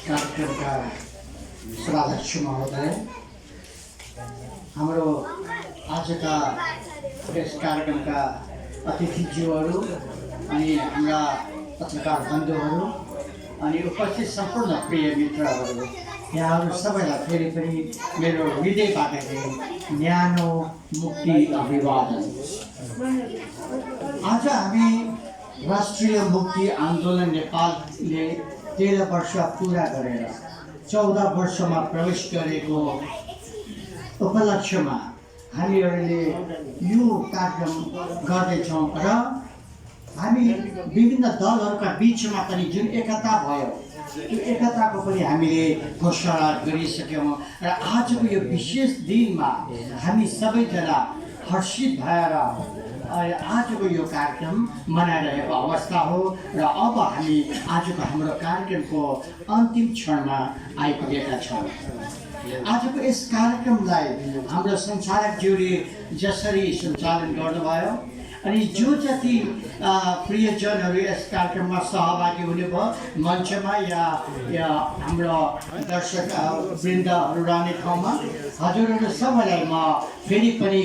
कार्यक्रमका सभाध्यक्ष महोदय, हाम्रो आजका यस कार्यक्रमका अतिथिज्यूहरू अनि हाम्रा पत्रकार बन्धुहरू अनि उपस्थित सम्पूर्ण प्रिय मित्रहरू, यहाँहरू सबैलाई फेरि पनि मेरो हृदयबाट न्यानो मुक्ति अभिवादन। आज हामी राष्ट्रिय मुक्ति आन्दोलन नेपालले 13 वर्ष पुरा गरेर 14 वर्षमा प्रवेश गरेको उपलक्ष्यमा हामीहरूले यो कार्यक्रम गर्दैछौँ र हामी विभिन्न दलहरूका बिचमा पनि जुन एकता भयो त्यो एकताको पनि हामीले घोषणा गरिसक्यौँ र आजको यो विशेष दिनमा हामी सबैजना हर्षित भएर आजको यो कार्यक्रम मनाइरहेको अवस्था हो र अब हामी आजको हाम्रो कार्यक्रमको अन्तिम क्षणमा आइपुगेका छौँ। आजको यस कार्यक्रमलाई हाम्रो सञ्चालकज्यूले जसरी सञ्चालन गर्नुभयो अनि जो जति प्रियजनहरू यस कार्यक्रममा सहभागी हुनुभयो मञ्चमा या हाम्रो दर्शक वृन्दहरू रहने ठाउँमा हजुरहरू सबैलाई म फेरि पनि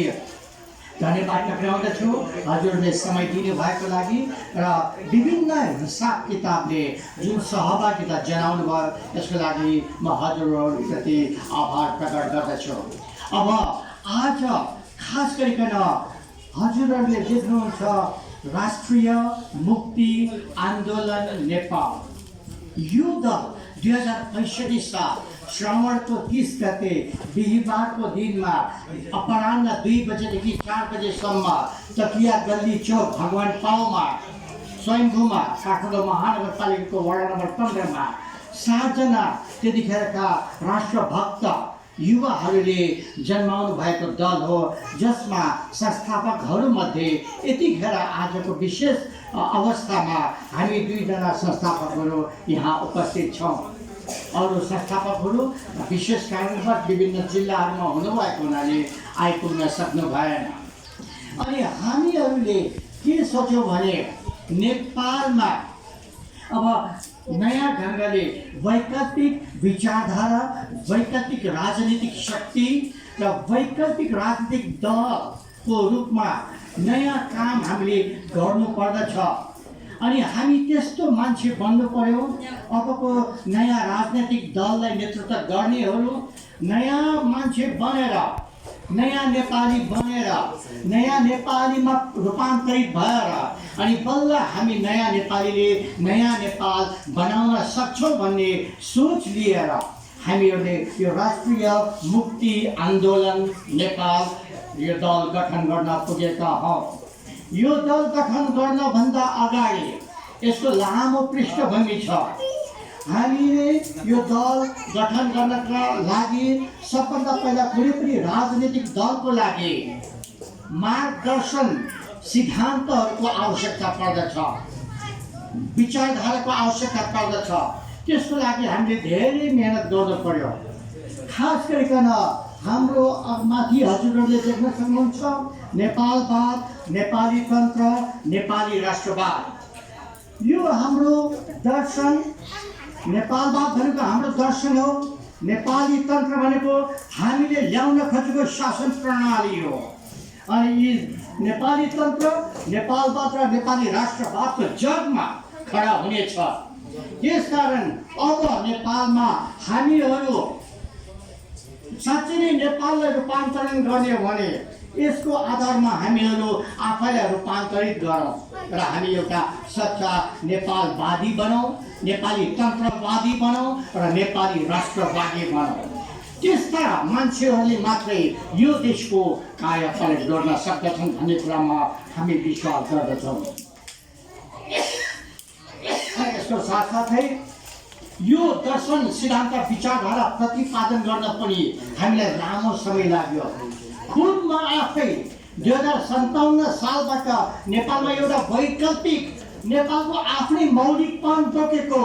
धन्यवाद टक्राउँदछु हजुरले समय दिनुभएको लागि र विभिन्न हिसाब किताबले जुन सहभागिता जनाउनु भयो यसको लागि म हजुरहरूप्रति आभार प्रकट गर्दछु। अब आज खास गरिकन हजुरहरूले देख्नुहुन्छ राष्ट्रिय मुक्ति आन्दोलन नेपाल यो दल 2065 साल श्रावणको 30 गते बिहिबारको दिनमा अपराह्न 2 बजेदेखि 4 बजेसम्म तकिया गल्ली चौक भगवान पाउमा स्वयंभूमा काठमाडौँ महानगरपालिकाको वडा नम्बर 15 मा 7 जना त्यतिखेरका राष्ट्रभक्त युवाहरूले जन्माउनु भएको दल हो, जसमा संस्थापकहरूमध्ये यतिखेर आजको विशेष अवस्थामा हामी 2 जना संस्थापकहरू यहाँ उपस्थित छौँ। अरू संस्थापकहरू विशेष कारणवश विभिन्न जिल्लाहरूमा हुनुभएको हुनाले आइपुग्न सक्नु भएन। अनि हामीहरूले के सोच्यौँ भने नेपालमा अब नयाँ ढङ्गले वैकल्पिक विचारधारा, वैकल्पिक राजनीतिक शक्ति र वैकल्पिक राजनीतिक दलको रूपमा नयाँ काम हामीले गर्नुपर्दछ अनि हामी त्यस्तो मान्छे बन्नु पर्यो। अबको नयाँ राजनैतिक दललाई नेतृत्व गर्नेहरू नयाँ मान्छे बनेर, नयाँ नेपाली बनेर, नयाँ नेपालीमा रूपान्तरित भएर अनि बल्ल हामी नयाँ नेपालीले नयाँ नेपाल बनाउन सक्छौँ भन्ने सोच लिएर हामीहरूले यो राष्ट्रिय मुक्ति आन्दोलन नेपाल यो दल गठन गर्न पुगेका हौँ। यो दल गठन गर्नभन्दा अगाडि यसको लामो पृष्ठभूमि छ। हामीले यो दल गठन गर्नका लागि सबभन्दा पहिला कुनै पनि राजनीतिक दलको लागि मार्गदर्शन सिद्धान्तहरूको आवश्यकता पर्दछ, विचारधाराको आवश्यकता पर्दछ। त्यसको लागि हामीले धेरै मेहनत गर्नु पर्यो। खास गरिकन हाम्रो माथि हजुरहरूले देख्न सक्नुहुन्छ नेपालवाद, नेपाली तन्त्र, नेपाली राष्ट्रवाद। यो हाम्रो दर्शन, नेपालवाद भनेको हाम्रो दर्शन हो, नेपाली तन्त्र भनेको हामीले ल्याउन खोजेको शासन प्रणाली हो। अनि यी नेपाली तन्त्र, नेपालवाद र नेपाली राष्ट्रवादको जगमा खडा हुनेछ। त्यसकारण अब नेपालमा हामीहरू साँच्चै नै नेपाललाई रूपान्तरण गर्ने हो भने यसको आधारमा हामीहरू आफैलाई रूपान्तरित गरौँ र हामी एउटा सच्चा नेपालवादी बनौँ, नेपाली तन्त्रवादी बनौँ र नेपाली राष्ट्रवादी बनौँ। त्यस्ता मान्छेहरूले मात्रै यो देशको कायापलट गर्न सक्दछन् भन्ने कुरामा हामी विश्वास गर्दछौँ। यसको साथसाथै यो दर्शन सिद्धान्त विचारधारा प्रतिपादन गर्न पनि हामीलाई लामो समय लाग्यो। खुद म आफै 2057 सालबाट नेपालमा एउटा वैकल्पिक नेपालको आफ्नै मौलिकपन बोकेको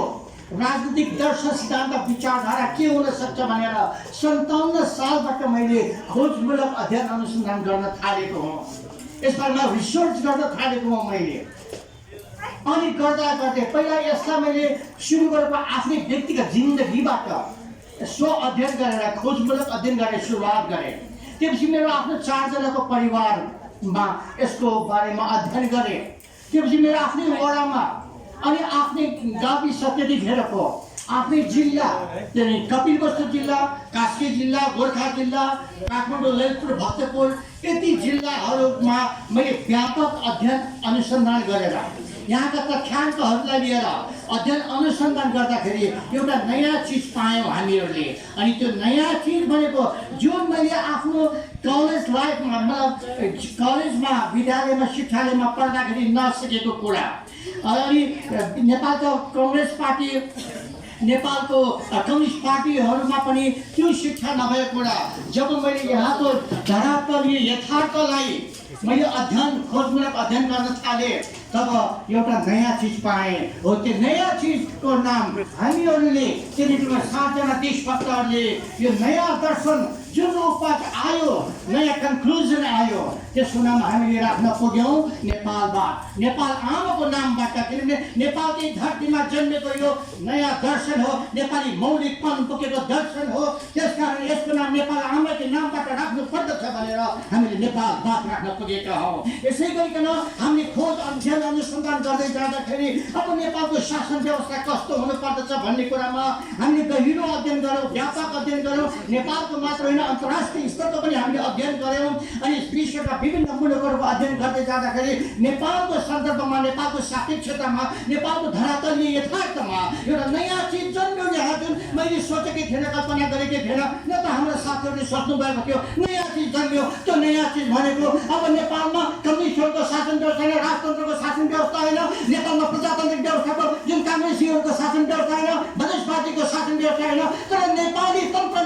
राजनीतिक दर्शन सिद्धान्त विचारधारा के हुन सक्छ भनेर 57 सालबाट मैले खोजमूलक अध्ययन अनुसन्धान गर्न थालेको हुँ। यसबारेमा रिसर्च गर्न थालेको हुँ मैले। अनि गर्दा गर्दै पहिला यसलाई मैले सुरु गरेको आफ्नै व्यक्तिगत जिन्दगीबाट स्व अध्ययन गरेर खोजमूलक अध्ययन गरेर सुरुवात गरेँ। त्यसपछि मेरो आफ्नो 4 जनाको परिवारमा यसको बारेमा अध्ययन गरेँ। त्यसपछि मेरो आफ्नै वडामा अनि आफ्नै गाविस त्यतिखेरको आफ्नै जिल्ला कपिलवस्तु जिल्ला, कास्की जिल्ला, गोर्खा जिल्ला, काठमाडौँ, ललितपुर, भक्तपुर यति जिल्लाहरूमा मैले व्यापक अध्ययन अनुसन्धान गरेर यहाँका तथ्याङ्कहरूलाई लिएर अध्ययन अनुसन्धान गर्दाखेरि एउटा नयाँ चिज पायौँ हामीहरूले। अनि त्यो नयाँ चिज भनेको जुन मैले आफ्नो कलेज लाइफमा मतलब कलेजमा विद्यालयमा शिक्षालयमा पढ्दाखेरि नसिकेको कुरा, अनि नेपालको कङ्ग्रेस पार्टी नेपालको कम्युनिस्ट पार्टीहरूमा पनि त्यो शिक्षा नभएको कुरा जब मैले यहाँको धरातलीय यथार्थलाई मैले अध्ययन खोजमूलक अध्ययन गर्न थालेँ तब एउटा नयाँ चिज पाएँ। हो त्यो नयाँ चिजको नाम हामीहरूले त्यतिखेर 7 जना देशभक्तहरूले यो नयाँ दर्शन जुन रूपबाट आयो, नयाँ कन्क्लुजन आयो, त्यसको नाम हामीले राख्न पुग्यौँ नेपालबाट, नेपाल आमाको नामबाट। किनभने नेपालकै धरतीमा जन्मेको यो नयाँ दर्शन हो, नेपाली मौलिकपन बोकेको दर्शन हो, त्यसकारण यसको नाम नेपाल आमाकै नामबाट राख्नु पर्दछ भनेर हामीले नेपालबाट राख्न पुगेका हौँ। यसै गरिकन हामीले खोज अध्ययन अनुसन्धान गर्दै जाँदाखेरि अब नेपालको शासन व्यवस्था कस्तो हुनुपर्दछ भन्ने कुरामा हामीले गहिरो अध्ययन गऱ्यौँ, व्यापक अध्ययन गऱ्यौँ। नेपालको मात्र होइन अन्तर्राष्ट्रिय स्तरको पनि हामीले अध्ययन गऱ्यौँ। अनि विश्वका विभिन्न मुलुकहरूको अध्ययन गर्दै जाँदाखेरि नेपालको सन्दर्भमा, नेपालको सापेक्षतामा, नेपालको धरातलीय यथार्थमा एउटा नयाँ चिज जन्म्यो। यहाँ जुन मैले सोचेकै थिएन, कल्पना गरेकै थिएन, न त हाम्रो साथीहरूले सोच्नु भएको थियो, नयाँ चिज जन्म्यो। त्यो नयाँ चिज भनेको अब नेपालमा कम्युनिस्टहरूको शासन व्यवस्था होइन, राजतन्त्रको शासन व्यवस्था होइन, नेपालमा प्रजातान्त्रिक व्यवस्थाको जुन काङ्ग्रेसीहरूको शासन व्यवस्था होइन, बलिस पार्टीको शासन व्यवस्था होइन, तर नेपाली तन्त्र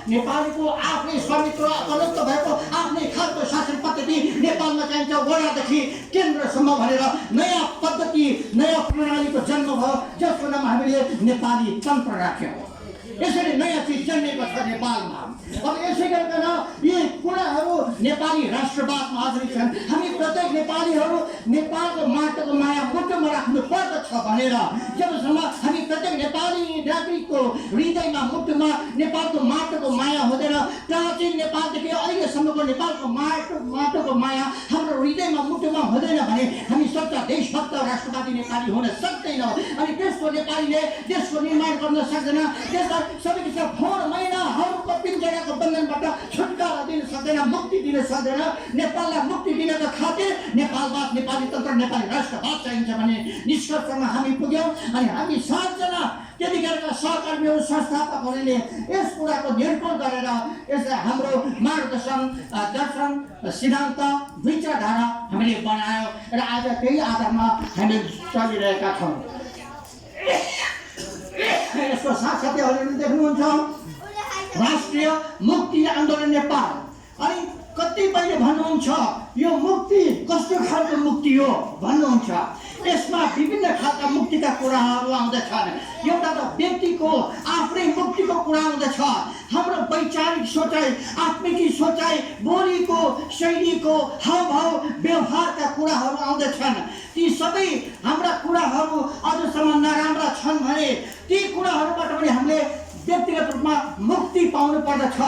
नेपालीको आफ्नै स्वामित्व अनुक्त भएको आफ्नै खालको शासन पद्धति नेपालमा चाहिन्छ। वडादेखि केन्द्रसम्म भनेर नयाँ पद्धति, नयाँ प्रणालीको जन्म भयो, जसको नाम हामीले नेपाली तन्त्र राख्यौँ। यसरी नयाँ चिज जन्मेको छ नेपालमा। अब यसै गरिकन यी कुराहरू नेपाली राष्ट्रवादमा आधारित छन्। हामी प्रत्येक नेपालीहरू नेपालको माटोको माया मुटुमा राख्नु पर्दछ भनेर जबसम्म हामी प्रत्येक नेपाली नागरिकको हृदयमा मुटुमा नेपालको माटोको माया हुँदैन, प्राचीन नेपालदेखि अहिलेसम्मको नेपालको माटोको माया हाम्रो हृदयमा मुटुमा हुँदैन भने हामी सच्चा देशभक्त राष्ट्रवादी नेपाली हुन सक्दैनौँ। अनि त्यसको नेपालीले देशको निर्माण गर्न सक्दैन, त्यसलाई सबै किसिमका फोहोर मैलाहरूको पिञ्जराको बन्धनबाट छुटकारा दिन सक्दैन, मुक्ति दिन सक्दैन। नेपाललाई मुक्ति दिनको खातिर नेपालवाद, नेपाली तन्त्र, नेपाली राष्ट्रवाद चाहिन्छ भन्ने निष्कर्षमा हामी पुग्यौँ। अनि हामी 7 जना त्यतिखेरका सहकर्मीहरू, संस्थापकहरूले यस कुराको निर्णय गरेर यसलाई हाम्रो मार्गदर्शन, दर्शन, सिद्धान्त, विचारधारा हामीले बनायौँ र आज त्यही आधारमा हामी चलिरहेका छौँ। यसको साथसाथै हजुरले देख्नुहुन्छ राष्ट्रिय मुक्ति आन्दोलन नेपाल। अनि कतिपयले भन्नुहुन्छ यो मुक्ति कस्तो खालको मुक्ति हो भन्नुहुन्छ। यसमा विभिन्न खालका मुक्तिका कुराहरू आउँदछन्। एउटा त व्यक्तिको आफ्नै मुक्तिको कुरा आउँदछ, हाम्रो वैचारिक सोचाइ, आत्मिक सोचाइ, बोलीको शैलीको हावभाव व्यवहारका कुराहरू आउँदछन्। ती सबै हाम्रा कुराहरू अझसम्म नराम्रा छन् भने ती कुराहरूबाट पनि हामीले व्यक्तिगत रूपमा मुक्ति पाउनु पर्दछ,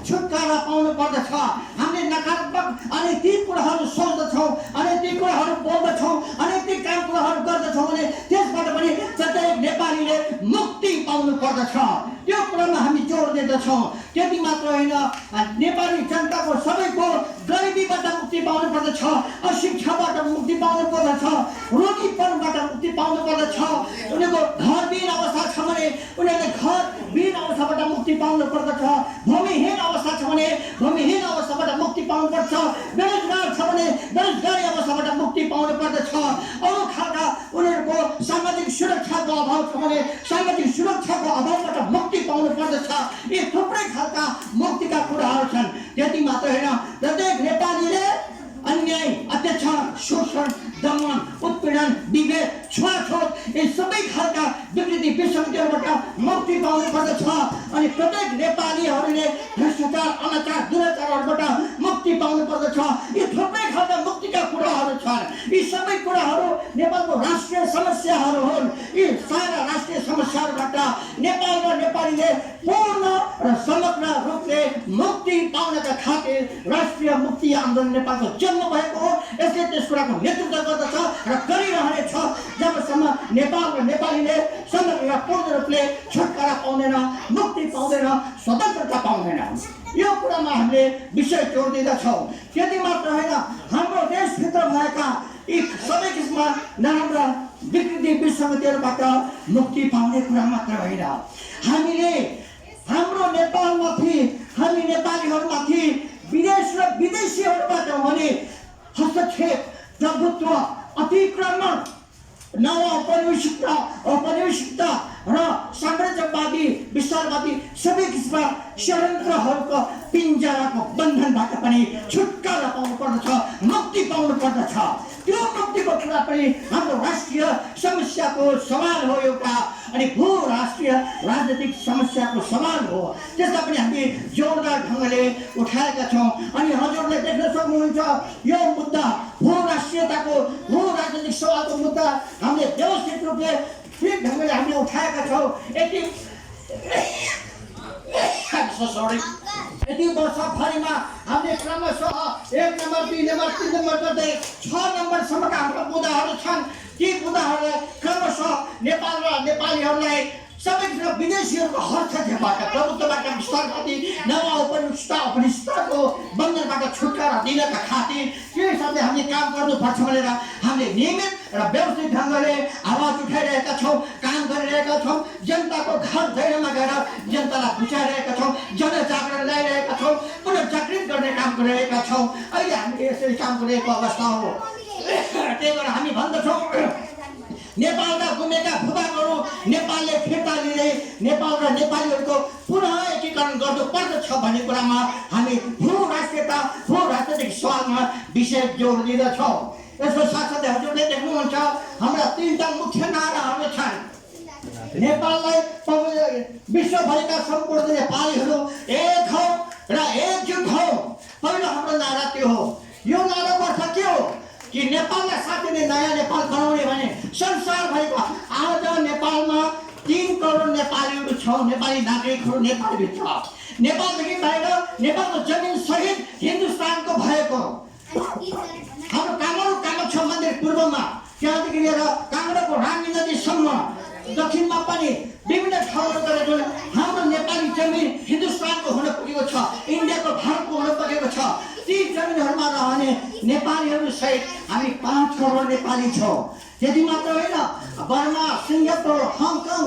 छुटकारा पाउनु पर्दछ। हामीले नकारात्मक अनेक ती कुराहरू सोच्दछौँ, अनेक ती कुराहरू बोल्दछौँ, अनेक ती काम कुराहरू गर्दछौँ भने त्यसबाट पनि प्रत्येक नेपालीले मुक्ति पाउनु पर्दछ। त्यो कुरामा हामी जोड दिँदछौँ। त्यति मात्र होइन, नेपाली जनताको सबैको गरिबीबाट मुक्ति पाउनु पर्दछ, अशिक्षाबाट मुक्ति पाउनु पर्दछ, रोगीपनबाट मुक्ति पाउनु पर्दछ। उनीहरूको घरविहीन अवस्था छ भने उनीहरूले घरविहीन अवस्थाबाट मुक्ति पाउनु पर्दछ, भूमिहीन अवस्था छ भने भूमिहीन अवस्थाबाट मुक्ति पाउनु पर्छ, बेरोजगार छ भने बेरोजगारी अवस्थाबाट मुक्ति पाउनु पर्दछ। अरू खालका उनीहरूको सामाजिक सुरक्षाको अभाव छ भने सामाजिक सुरक्षाको अभावबाट मुक्ति पाउनु पर्दछ। यी थुप्रै खालका मुक्तिका कुराहरू छन्। त्यति मात्र होइन, प्रत्येक नेपालीले अन्याय, अत्याचार, शोषण, दमन, उत्पीडन, विभेद, छुवाछुत यी सबै खालका विकृति विसङ्गतिहरूबाट मुक्ति पाउनु पर्दछ। अनि प्रत्येक नेपालीहरूले भ्रष्टाचार अनाचार दुराचारहरूबाट मुक्ति पाउनु पर्दछ। यी थुप्रै खालका मुक्तिका कुराहरू छन्। यी सबै कुराहरू नेपालको राष्ट्रिय समस्याहरू हुन्। यी सारा राष्ट्रिय समस्याहरूबाट नेपाल र नेपालीले पूर्ण र समग्र रूपले मुक्ति पाउनका खातिर राष्ट्रिय मुक्ति आन्दोलन नेपालको जन्म भएको हो। यसले त्यस कुराको नेतृत्व गर्दछ र गरिरहनेछ जबसम्म नेपाल र नेपालीले समग्र र पूर्ण रूपले छुटकारा पाउँदैन, मुक्ति पाउँदैन, स्वतन्त्रता पाउँदैन। यो कुरामा हामीले विषय जोड दिँदछौँ। त्यति मात्र होइन, हाम्रो देशभित्र भएका यी सबै किसिमका नराम्रा विकृति विसङ्गतिहरूबाट मुक्ति पाउने कुरा मात्र होइन, हामीले हाम्रो नेपालमाथि, हामी नेपालीहरूमाथि विदेश र विदेशीहरूबाट हुने हस्तक्षेप, प्रभुत्व, अतिक्रमण, औपनिवेशिकता र साम्राज्यवादी विस्तारवादी सबै किसिमका षड्यन्त्रहरूको पिञ्जराको बन्धनबाट पनि छुटकारा पाउनु पर्दछ, मुक्ति पाउनु पर्दछ। त्यो मुक्तिको कुरा पनि हाम्रो राष्ट्रिय समस्याको सवाल हो एउटा, अनि भू राष्ट्रिय राजनीतिक समस्याको सवाल हो। त्यसलाई पनि हामी जोरदार ढङ्गले उठाएका छौँ। अनि हजुरले देख्न सक्नुहुन्छ यो मुद्दा भू राष्ट्रियताको, भू राजनीतिक सवालको मुद्दा हामीले व्यवस्थित रूपले ठिक ढङ्गले हामीले उठाएका छौँ। यति वर्षभरिमा हामीले क्रमशः 1 नम्बर 2 नम्बर 3 नम्बर गर्दै 6 नम्बरसम्मका हाम्रा मुद्दाहरू छन्। ती मुद्दाहरूलाई क्रमशः नेपाल र नेपालीहरूलाई सबै विदेशीहरूको हस्तक्षेपबाट, प्रभुत्वबाट विस्तारवादी औपनिवेशिकताको बन्धनबाट छुटकारा दिनका खातिर त्यो हिसाबले हामीले काम गर्नुपर्छ भनेर हामीले नियमित र व्यवस्थित ढङ्गले आवाज उठाइरहेका छौँ, काम गरिरहेका छौँ। जनताको घर दैलोमा गएर जनतालाई बुझाइरहेका छौँ, जनजागरण ल्याइरहेका छौँ, पुनर्जागृत गर्ने काम गरिरहेका छौँ। अहिले हामीले यसरी काम गरिरहेको अवस्था हो। त्यही भएर हामी भन्दछौँ नेपालका गुमेका भूभागहरू नेपालले फिर्ता लिँदै नेपाल र नेपालीहरूको पुनः एकीकरण गर्नु पर्दछ भन्ने कुरामा हामी भू राष्ट्रियता, भू राजनीतिक सवालमा विशेष जोड दिँदछौँ। यसको साथसाथै हजुरले देख्नुहुन्छ हाम्रा 3टा मुख्य नाराहरू छन्। नेपाललाई विश्वभरिका सम्पूर्ण नेपालीहरू एक हौ र एकजुट हौ। पहिलो हाम्रो नारा त्यो हो। यो नाराको अर्थ के हो कि नेपाललाई साथीले नयाँ नेपाल बनाउने भने संसारभरिको आज नेपालमा 3 करोड नेपालीहरू छौँ, नेपाली नागरिकहरू नेपालभित्र। नेपालदेखि बाहिर नेपालको जमिन सहित हिन्दुस्तानको भएको हाम्रो कामाख्या मन्दिर पूर्वमा, त्यहाँदेखि लिएर काङ्गडाको रानी नदीसम्म, दक्षिणमा पनि विभिन्न ठाउँहरू गरेर हाम्रो नेपाली जमिन हिन्दुस्तानको हुन पुगेको छ, इन्डियाको भारतको हुन पुगेको छ। ती जमिनहरूमा रहने नेपालीहरू सहित हामी 5 करोड नेपाली छौँ। त्यति मात्र होइन, बर्मा, सिङ्गापुर, हङकङ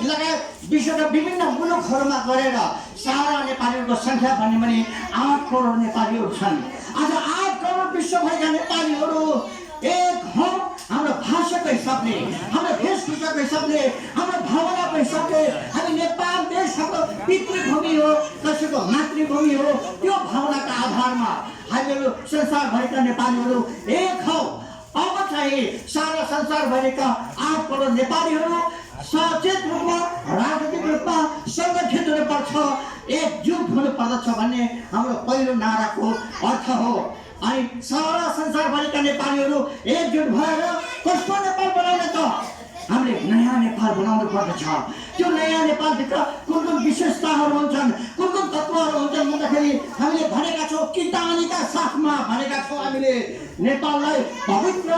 लगायत विश्वका विभिन्न मुलुकहरूमा गएर सारा नेपालीहरूको सङ्ख्या भन्यो भने 8 करोड नेपालीहरू छन्। आज 8 करोड विश्वभरिका नेपालीहरू एक हौ। हाम्रो भाषाको हिसाबले, हाम्रो वेशभूषाको हिसाबले, हाम्रो भावनाको हिसाबले हामी नेपाल देश हाम्रो पितृभूमि हो, कसैको मातृभूमि हो। त्यो भावनाका आधारमा हामीहरू संसारभरिका नेपालीहरू एक हौ। अब चाहिँ सारा संसारभरिका 8 करोड नेपालीहरू सचेत रूपमा, राजनीतिक रूपमा सङ्गठित हुनुपर्छ, एकजुट हुनुपर्दछ भन्ने हाम्रो पहिलो नाराको अर्थ हो। अनि सारा संसारभरिका नेपालीहरू एकजुट भएर कस्तो नेपाल बनाउने त? हामीले नयाँ नेपाल बनाउनु पर्दछ। त्यो नयाँ नेपालभित्र कुन कुन विशेषताहरू हुन्छन्, कुन कुन तत्त्वहरू हुन्छन् भन्दाखेरि हामीले भनेका छौँ, किटानीका साथमा भनेका छौँ हामीले नेपाललाई पवित्र,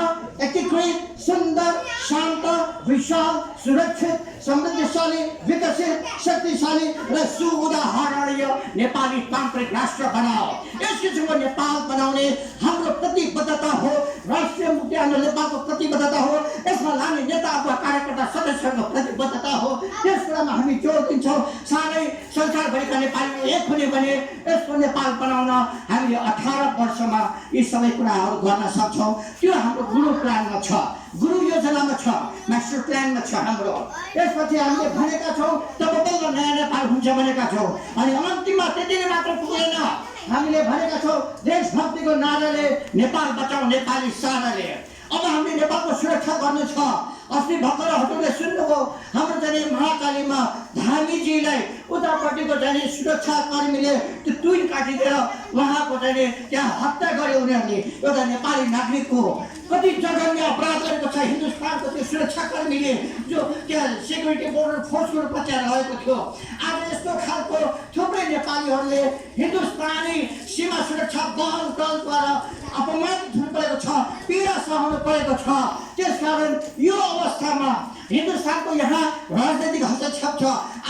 एकीकृत, सुन्दर, शान्त, विशाल, सुरक्षित, समृद्धिशाली, विकसित, शक्तिशाली र सुउदाहरणीय नेपाली तान्त्रिक राष्ट्र बनाओ। यस किसिमको नेपाल बनाउने हाम्रो प्रतिबद्धता हो। राष्ट्रिय मुक्ति आन्दोलन नेपालको प्रतिबद्धता हो। यसमा लाने नेताहरूका कार्यकर्ता सदस्यहरूको प्रतिबद्धता हो। यस कुरामा हामी जोड दिन्छौँ। सारै संसारभरिका नेपालीहरू एक हुने भने यस्तो नेपाल बनाउन हामीले 18 वर्षमा यी सबै कुराहरू गर्न सक्छौँ। त्यो हाम्रो गुरु प्लानमा छ, गुरु योजनामा छ, मास्टर प्लानमा छ हाम्रो। यसपछि हामीले भनेका छौँ तब बल्ल नयाँ नेपाल हुन्छ भनेका छौँ। अनि अन्तिममा त्यतिले मात्र पुगेन, हामीले भनेका छौँ देशभक्तिको नाराले नेपाल बचाऊ नेपाली साराले। अब हामीले नेपालको सुरक्षा गर्नु छ। अस्ति भर्खर हजुरले सुन्नुभयो हाम्रो चाहिँ महाकालीमा धामीजीलाई उतापट्टिको चाहिँ सुरक्षाकर्मीले त्यो तुन काटिदिएर उहाँको चाहिँ त्यहाँ हत्या गर्यो उनीहरूले, एउटा नेपाली नागरिकको। कति जघन्य अपराध गरेको छ हिन्दुस्तानको त्यो सुरक्षाकर्मीले, जो त्यहाँ सेक्युरिटी बोर्डर फोर्सको रूपमा त्यहाँ रहेको थियो। आज यस्तो खालको थुप्रै नेपालीहरूले हिन्दुस्तानी सीमा सुरक्षा बलद्वारा अपमानित हुनु परेको छ, पीडा सहनु परेको छ। त्यसकारण यो अवस्थामा हिन्दुस्तानको यहाँ राजनैतिक हस्तक्षेप छ,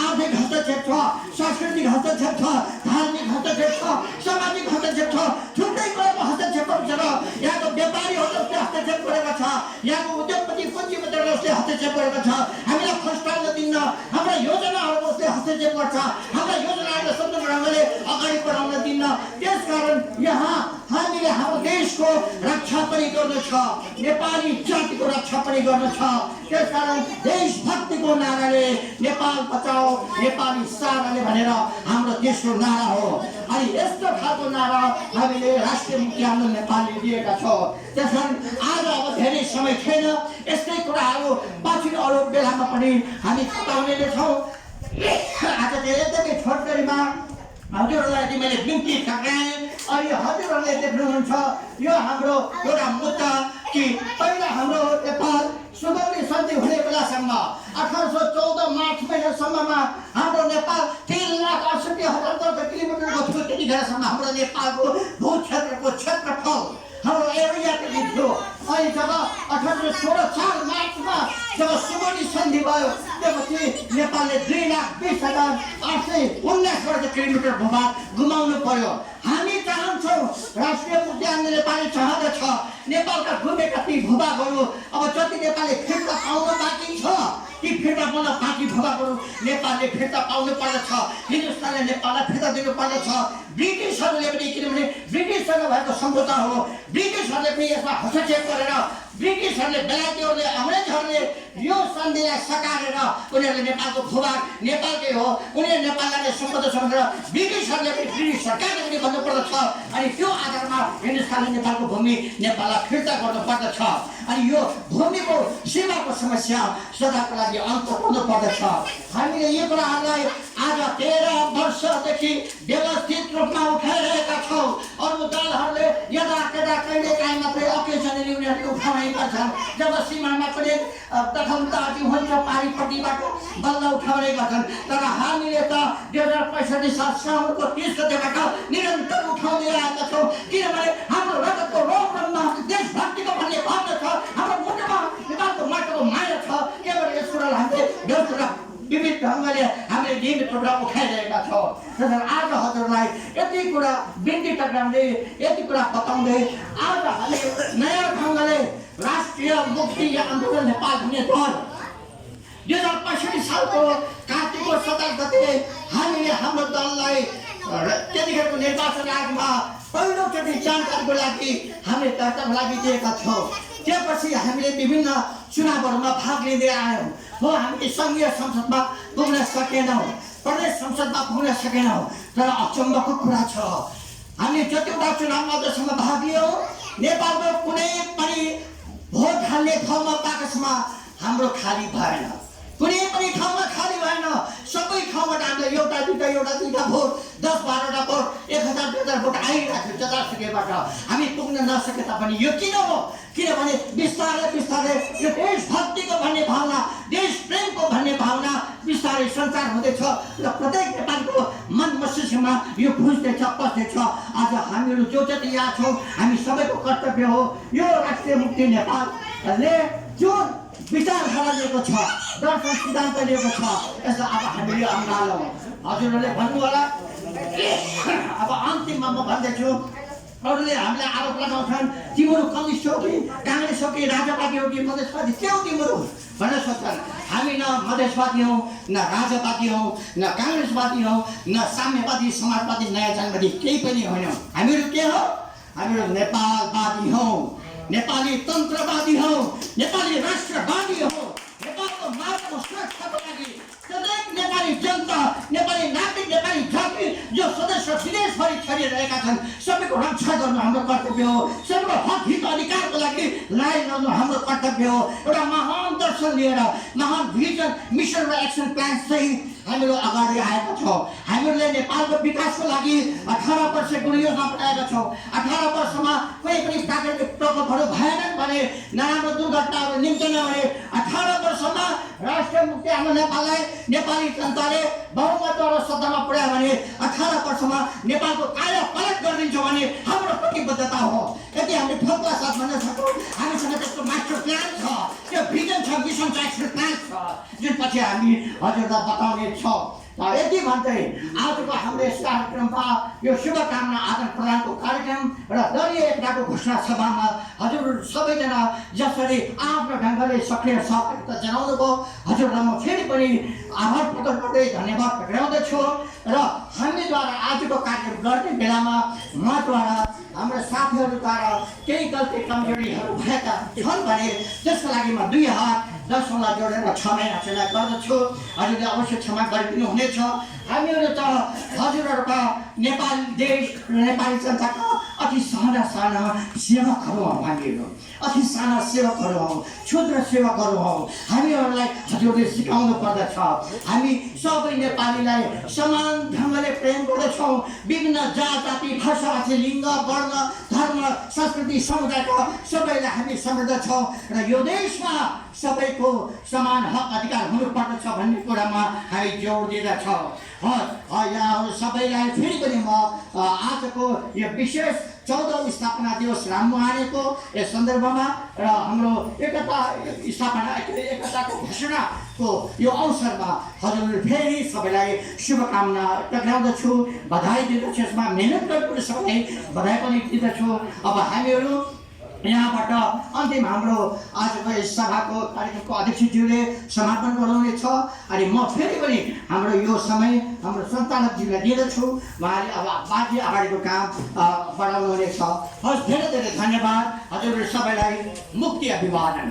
आर्थिक हस्तक्षेप छ, सांस्कृतिक हस्तक्षेप छ, धार्मिक हस्तक्षेप छ, सामाजिक हस्तक्षेप छ, थुप्रै कुराको हस्तक्षेपहरू छ। र यहाँको व्यापारीहरूले हस्तक्षेप गरेको छ, यहाँको उद्योगपति पुँजीपतिहरूले उसले हस्तक्षेप गरेको छ। हामीलाई फस्टाउन दिन्न, हाम्रा योजनाहरूको उसले हस्तक्षेप गर्छ, हाम्रा योजनाहरूलाई सम्पूर्ण ढङ्गले अगाडि बढाउन दिन्न। त्यसकारण यहाँ हामीले हाम्रो देशको रक्षा पनि गर्नु छ, नेपाली जातिको रक्षा पनि गर्नु छ। त्यसकारण देशभक्तिको नाराले नेपाल बचाओ नेपाली साराले भनेर हाम्रो देशको नारा हो। अनि यस्तो खालको नारा हामीले राष्ट्रिय मुक्ति आन्दोलन नेपालले दिएका छौँ। त्यसकारण आज अब धेरै समय छैन, यस्तै कुराहरू पछिल्लो अरू बेलामा पनि हामी बताउने नै छौँ। आज धेरै एकदमै छोटकरीमा हजुरहरूलाई मैले बिन्ती टक्राएँ। अनि हजुरहरूले देख्नुहुन्छ यो हाम्रो एउटा मुद्दा कि पहिला हाम्रो नेपाल सुगौली सन्धि हुने बेलासम्म 1814 मार्च महिनासम्ममा हाम्रो नेपाल 3,68,000 किलोमिटरको थियो। त्यतिखेरसम्म हाम्रो नेपालको भू क्षेत्रको क्षेत्रफल हाम्रो एरिया त्यति थियो। अनि जब 1816 साल मार्चमा जब सुगौली सन्धि भयो, त्यसपछि नेपालले 2,20,819 वर्ग किलोमिटर भूभाग गुमाउनु पर्यो। हामी चाहन्छौँ, राष्ट्रिय मुक्ति आन्दोलन नेपालले चाहँदछ नेपालका गुमेका ती भूभागहरू अब जति नेपालले फिर्ता पाउन बाँकी छ, ती फिर्ता पाउन बाँकी भूभागहरू नेपालले फिर्ता पाउनु पर्दछ। हिन्दुस्तानले नेपाललाई फिर्ता दिनु पर्दछ। ब्रिटिसहरूले पनि, किनभने ब्रिटिससँग भएको सम्झौता हो, ब्रिटिसहरूले पनि यसमा हस्तक्षेप गरेर ब्रिटिसहरूले, बेलायतीहरूले, अङ्ग्रेजहरूले यो सन्धिलाई सकारेर उनीहरूले नेपालको भूभाग नेपालकै हो, उनीहरू नेपाललाई सम्बोधन भनेर ब्रिटिसहरूले पनि ब्रिटिस सरकारले पनि भन्नुपर्दछ। अनि त्यो आधारमा हिन्दुस्तानले नेपालको भूमि नेपाललाई फिर्ता गर्नुपर्दछ। अनि यो भूमिको सीमाको समस्या सदाको लागि अन्त हुनु पर्दछ। हामीले यो कुराहरूलाई आज 13 वर्षदेखि व्यवस्थित रूपमा उठाइरहेका छौँ। अरू दलहरूले यता त्यता कहिले काहीँ मात्रै अकेजनली उनीहरूले उठाउने गर्छन्। जब सीमामा पनि दखलअन्दाजी हुन्छ पारिपट्टिबाट बल्ल उठाउने गर्छन्। तर हामीले त 2065 साल साउनको 30 गतेबाट निरन्तर उठाउँदै आएका छौँ। किनभने हाम्रो रगतको रोगमा देशभक्तिको भन्ने भावना छ, हाम्रो मुटुमा नेपालको माटोको माया छ। केवल यस कुरालाई हामीले व्यवस्था विविध ढङ्गले हामीले नियमित रूपमा उठाइरहेका छौँ। त्यसैले आज हजुरलाई यति कुरा बिन्ती टक्राउँदै, यति कुरा बताउँदै आज हामी नयाँ ढङ्गले राष्ट्रिय मुक्ति आन्दोलन नेपाल भन्ने दल 2065 सालको कार्तिकको 27 गते हामीले हाम्रो दललाई त्यतिखेरको निर्वाचन आयोगमा पहिलोचोटि जानकारीको लागि हामीले दर्ताको लागि दिएका छौँ। त्यसपछि हामीले विभिन्न चुनावहरूमा भाग लिँदै आयौँ। हो, हामीले सङ्घीय संसदमा पुग्न सकेनौँ, प्रदेश संसदमा पुग्न सकेनौँ। तर अचम्मको कुरा छ, हामीले जतिवटा चुनावमा जसमा भाग लियौँ, नेपालको कुनै पनि भोट हाल्ने ठाउँमा बाकसमा हाम्रो खाली भएन, कुनै पनि ठाउँमा खाली भएन। सबै ठाउँबाट हामीले एउटा दुईटा भोट, 10-12वटा भोट, 1000-2000 भोट आइरहेको थियो जतासुकैबाट। हामी पुग्न नसके तापनि यो किन हो? किनभने बिस्तारै यो देशभक्तिको भन्ने भावना, देश प्रेमको भन्ने भावना बिस्तारै सञ्चार हुँदैछ र प्रत्येक नेपालीको मन मस्तिष्कमा यो बुझ्दैछ, पस्दैछ। आज हामीहरू जो जति यहाँ छौँ, हामी सबैको कर्तव्य हो यो राष्ट्रिय मुक्ति नेपालले जो विचारधारा लिएको छ, दर्शन सिद्धान्त लिएको छ, यसलाई अब हामीले अँगालौँ। हजुरहरूले भन्नु होला। अब अन्तिममा म भन्दैछु, अरूले हामीलाई आरोप लगाउँछन् तिम्रो कम्युनिस्ट हो कि काङ्ग्रेस हो कि राजावादी हो कि मधेसवादी के हो तिम्रो भन्न सक्छन्। हामी न मधेसवादी हौँ, न राजावादी हौँ, न काङ्ग्रेसवादी हौँ, न साम्यवादी, समाजवादी, नयाँ जनवादी केही पनि होइनौँ। हामीहरू के हो? हामीहरू नेपालवादी हौँ, नेपाली तन्त्रवादी हौँ, नेपाली राष्ट्रवादी हौँ। नेपालको मार्गको सुरक्षाको लागि प्रत्येक नेपाली जनता, नेपाली नागरिक, नेपाली जाति जो सदस्य विदेशभरि छरिरहेका छन् सबैको रक्षा गर्नु हाम्रो कर्तव्य हो। सबैको हक हित अधिकारको लागि अगाडि ल्याउनु हाम्रो कर्तव्य हो। एउटा महान दर्शन लिएर महान भिजन मिसन र एक्सन प्लान सहित हामीहरू अगाडि आएका छौँ। हामीहरूले नेपालको विकासको लागि 18 वर्ष गुणयोजना बनाएका छौँ। 18 वर्षमा कुनै पनि प्राकृतिक प्रकोपहरू भएनन् भने, नराम्रो दुर्घटनाहरू निम्तेन भने, 18 वर्षमा राष्ट्रिय मुक्ति हाम्रो नेपाललाई नेपाली जनताले बहुमत र सत्तामा पुर्यायो भने 18 वर्षमा नेपालको काया पलट गरिदिन्छौँ भने हाम्रो प्रतिबद्धता हो। यदि हामीले ठोकका साथ भन्न सक्छौँ हामीसँग त्यस्तो मास्टर प्लान छ, त्यो भिजन छ, मिसन छ, एक्सन प्लान छ, जुन पछि हामी हजुरलाई बताउने छौँ। यति भन्दै आजको हाम्रो यस कार्यक्रममा यो शुभकामना आदान प्रदानको कार्यक्रम र दलीय एकताको घोषणा सभामा हजुर सबैजना जसरी आफ्नो ढङ्गले सक्रिय सहभागिता जनाउनु भयो, हजुरलाई म फेरि पनि आभार प्रकट गर्दै धन्यवाद प्रकटाउँदछु। र हामीद्वारा आजको कार्यक्रम गर्ने बेलामा मद्वारा हाम्रो साथीहरूद्वारा केही गल्ती कमजोरीहरू भएका छन् भने त्यसको लागि म 2 हात 10 औँला जोडेर क्षमा याचना गर्दछु। हजुरले अवश्य क्षमा गरिदिनु हुनेछ। हामीहरू त हजुरहरूका नेपाल देश नेपाली जनताका अति साना साना सेवकहरू हौँ। हामीहरू अति साना सेवकहरू हौँ, क्षुद्र सेवकहरू हौँ। हामीहरूलाई हजुरले सिकाउनु पर्दछ। हामी सबै नेपालीलाई समान ढङ्गले प्रेम गर्दछौँ। विभिन्न जात जाति भाषा भाषी लिङ्ग वर्ण धर्म संस्कृति समुदायका सबैलाई हामी सम्झदछौँ र यो देशमा सबैको समान हक अधिकार हुनुपर्दछ भन्ने कुरामा हामी जोड दिँदछौँ। यहाँहरू सबैलाई फेरि पनि म आजको यो विशेष 14औं स्थापना दिवस राममुहानेको यस सन्दर्भमा र हाम्रो एकताको घोषणाको यो अवसरमा हजुरले फेरि सबैलाई शुभकामना टक्राउँदछु, बधाई दिँदछु। यसमा मेहनत गरेको सबैलाई बधाई पनि दिँदछु। अब हामीहरू यहाँबाट अन्तिम हाम्रो आजको यस सभाको कार्यक्रमको अध्यक्षज्यूले समापन गराउनेछ अनि म फेरि पनि हाम्रो यो समय हाम्रो सञ्चालकज्यूलाई दिँदछु। उहाँले अब बाँकी अगाडिको काम बढाउनु हुनेछ। हस्, धेरै धेरै धन्यवाद। हजुरहरू सबैलाई मुक्ति अभिवादन।